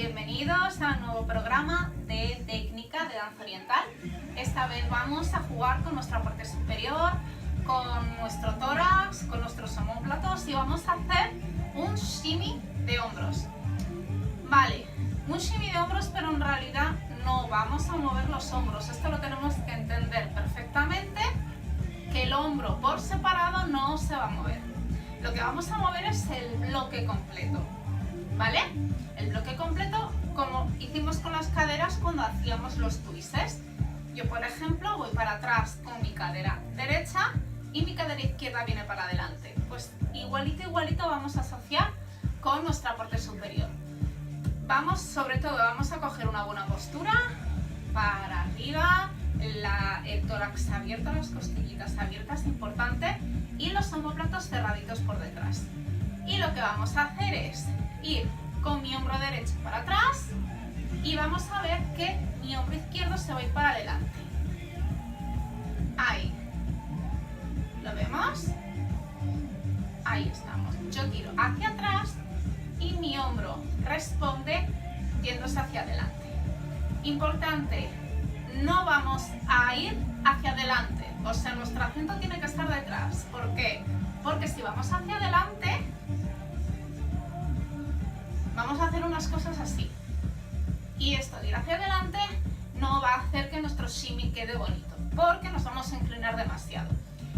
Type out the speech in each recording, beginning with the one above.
bienvenidos a un nuevo programa de técnica de danza oriental. Esta vez vamos a jugar con nuestra parte superior, con nuestro tórax, con nuestros omóplatos y vamos a hacer un shimmy de hombros. Vale, un shimmy de hombros, pero en realidad no vamos a mover los hombros. Esto lo tenemos que entender perfectamente, que el hombro por separado no se va a mover. Lo que vamos a mover es el bloque completo, ¿vale? El bloque completo, como hicimos con las caderas cuando hacíamos los twists. Yo, por ejemplo, voy para atrás con mi cadera derecha y mi cadera izquierda viene para adelante. Pues igualito vamos a asociar con nuestra parte superior. Sobre todo vamos a coger una buena postura para arriba, el tórax abierto, las costillitas abiertas, importante, y los omóplatos cerraditos por detrás. Y lo que vamos a hacer es ir con mi hombro derecho para atrás y vamos a ver que mi hombro izquierdo se va a ir para adelante. Ahí. ¿Lo vemos? Ahí estamos. Yo tiro hacia atrás y mi hombro responde yéndose hacia adelante. Importante, no vamos a ir hacia adelante, o sea, nuestro acento tiene que estar detrás. ¿Por qué? Porque si vamos hacia adelante, vamos a hacer unas cosas así. Y esto de ir hacia adelante no va a hacer que nuestro shimmy quede bonito, porque nos vamos a inclinar demasiado.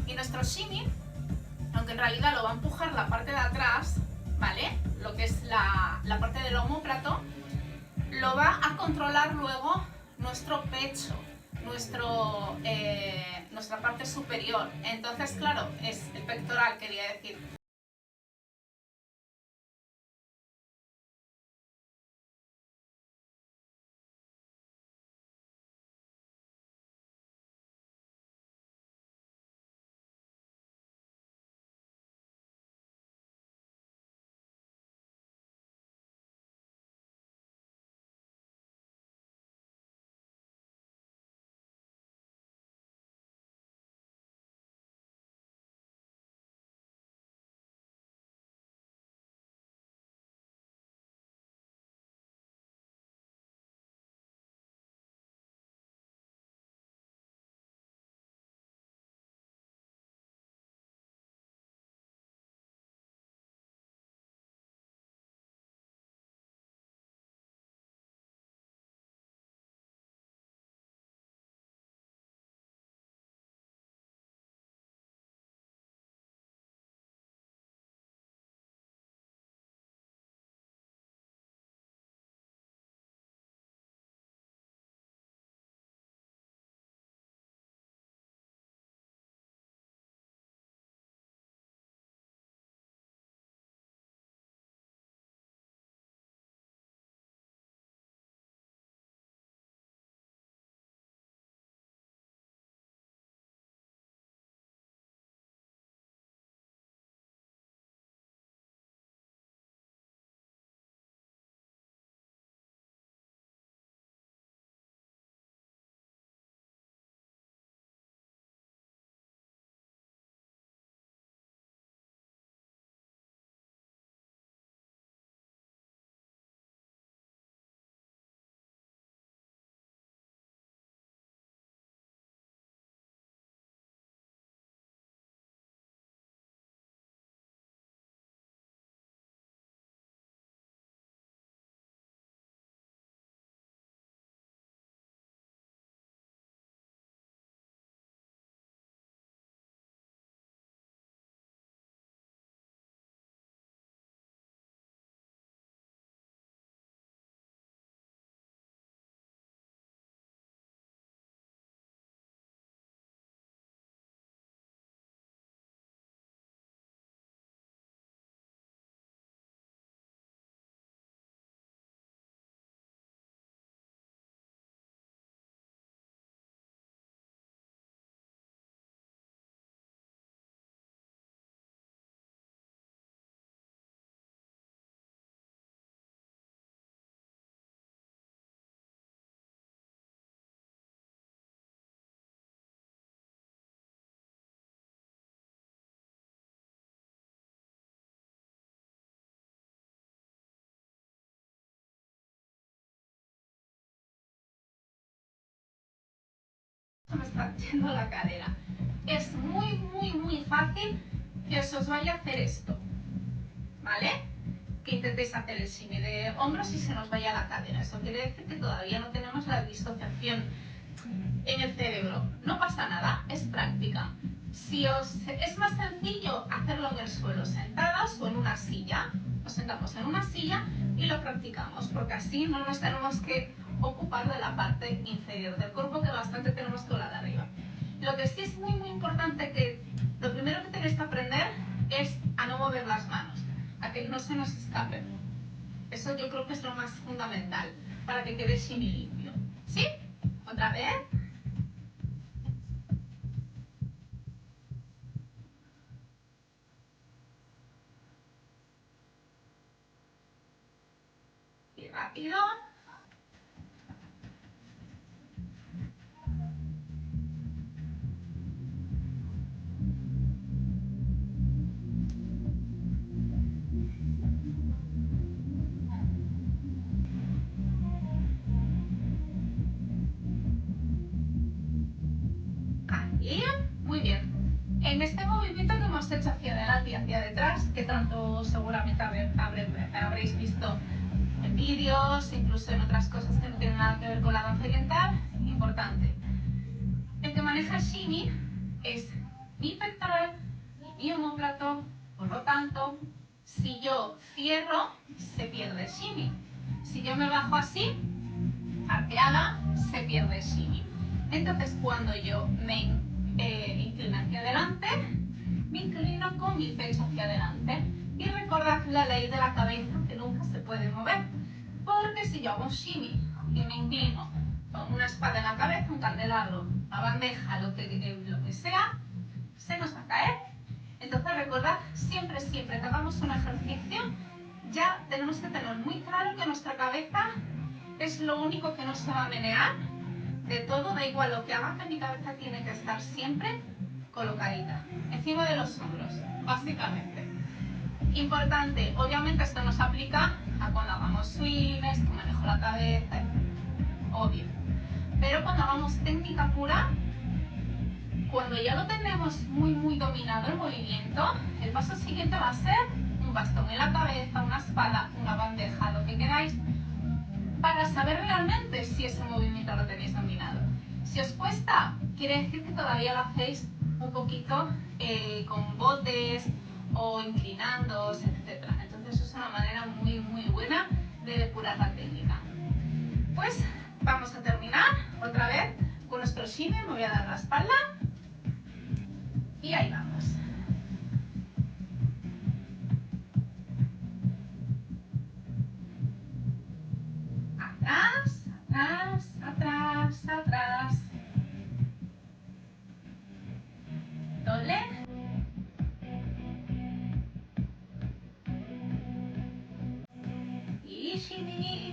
Y nuestro shimmy, aunque en realidad lo va a empujar la parte de atrás, ¿vale? Lo que es la parte del omóplato, lo va a controlar luego nuestro pecho, nuestra parte superior. Entonces, claro, es el pectoral, quería decir. me está yendo la cadera. Es muy fácil que os vaya a hacer esto, ¿vale? Que intentéis hacer el shimmy de hombros y se nos vaya la cadera. Eso quiere decir que todavía no tenemos la disociación en el cerebro. No pasa nada, es práctica. Es más sencillo hacerlo en el suelo, sentadas o en una silla. Nos sentamos en una silla y lo practicamos, porque así no nos tenemos que ocupar de la parte inferior del cuerpo, que bastante tenemos con la de arriba. Lo que sí es muy importante, que lo primero que tenéis que aprender es a no mover las manos, a que no se nos escape. Eso yo creo que es lo más fundamental para que quede shimmy limpio. ¿Sí? ¿Otra vez? Y rápido. Ahí, muy bien. En este movimiento que hemos hecho hacia adelante y hacia detrás, que tanto seguramente habréis visto en vídeos, incluso en otras cosas que no tienen nada que ver con la danza oriental, importante. El que maneja el shimmy es mi pectoral y mi omóplato, por lo tanto, si yo cierro, se pierde el shimmy. Si yo me bajo así, arqueada, se pierde el shimmy. Entonces, cuando yo me inclino hacia adelante, me inclino con mi pecho hacia adelante. Y recordad la ley de la cabeza, que nunca se puede mover. Porque si yo hago un shimmy y me inclino con una espada en la cabeza, un candelabro, una bandeja, lo que sea, se nos va a caer. Entonces recordad, siempre que hagamos un ejercicio, ya tenemos que tener muy claro que nuestra cabeza es lo único que no se va a menear. De todo, da igual lo que haga, que mi cabeza tiene que estar siempre colocadita, encima de los hombros, básicamente. Importante, obviamente esto nos aplica a cuando hagamos swings, que manejo la cabeza, obvio. Pero cuando hagamos técnica pura, cuando ya lo tenemos muy dominado el movimiento, el paso siguiente va a ser un bastón en la cabeza, una espada, una bandeja, lo que queráis, para saber realmente si ese movimiento lo tenéis dominado. Si os cuesta, quiere decir que todavía lo hacéis un poquito con botes o inclinándoos, etc. Entonces es una manera muy buena de depurar la técnica. Pues vamos a terminar otra vez con nuestro shimmy. Me voy a dar la espalda y ahí vamos. Atrás, atrás, atrás, atrás. Doble. Y shimmy.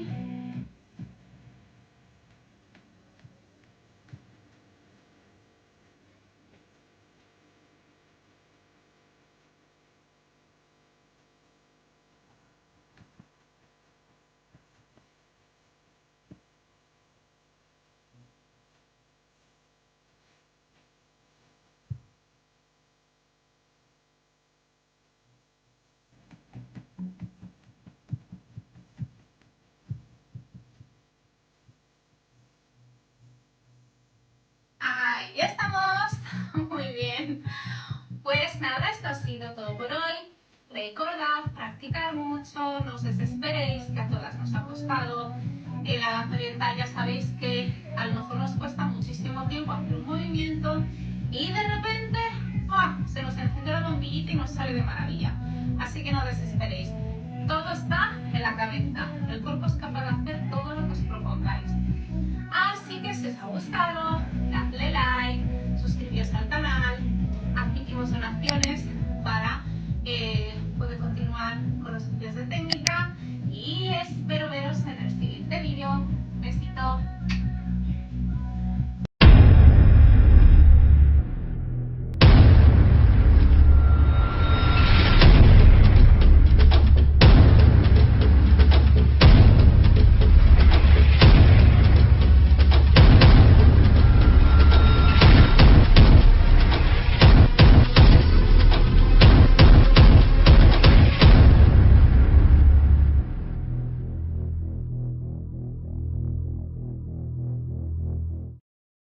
Ahí estamos. Muy bien. Pues nada, esto ha sido todo por hoy. Recordad, practicar mucho, no os desesperéis, que a todas nos ha costado. En la danza oriental ya sabéis que a lo mejor nos cuesta muchísimo tiempo hacer un movimiento y de repente se nos enciende la bombillita y nos sale de maravilla. Así que no desesperéis. Todo está en la cabeza. El cuerpo es capaz de hacer todo lo que os propongáis. Así que si os ha gustado, dadle like, suscribiros al canal, activos donaciones para poder continuar con los vídeos de técnica.